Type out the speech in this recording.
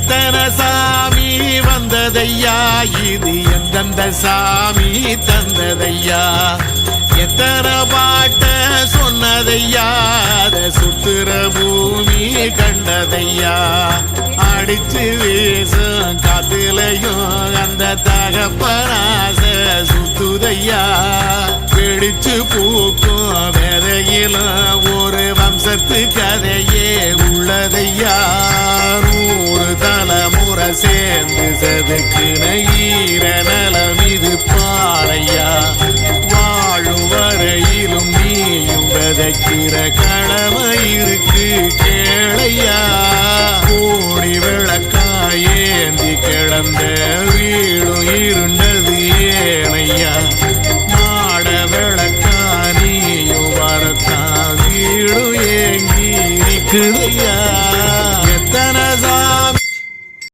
எத்தனை சாமி வந்ததையா, இது எந்தெந்த சாமி தந்ததையா, எத்தனை பாட்ட சொன்னதையா, அத சுத்துற பூமி கண்டதையா, அடிச்சு வீசும் காத்துலையும் அந்த தகப்பனாச சுத்துதையா, பிடிச்சு பூக்கும் விதையிலும் ஒரு வம்சத்து கதையே உள்ளதையா, 100 தலைமுறை சேர்ந்து சதுக்குன ஈரன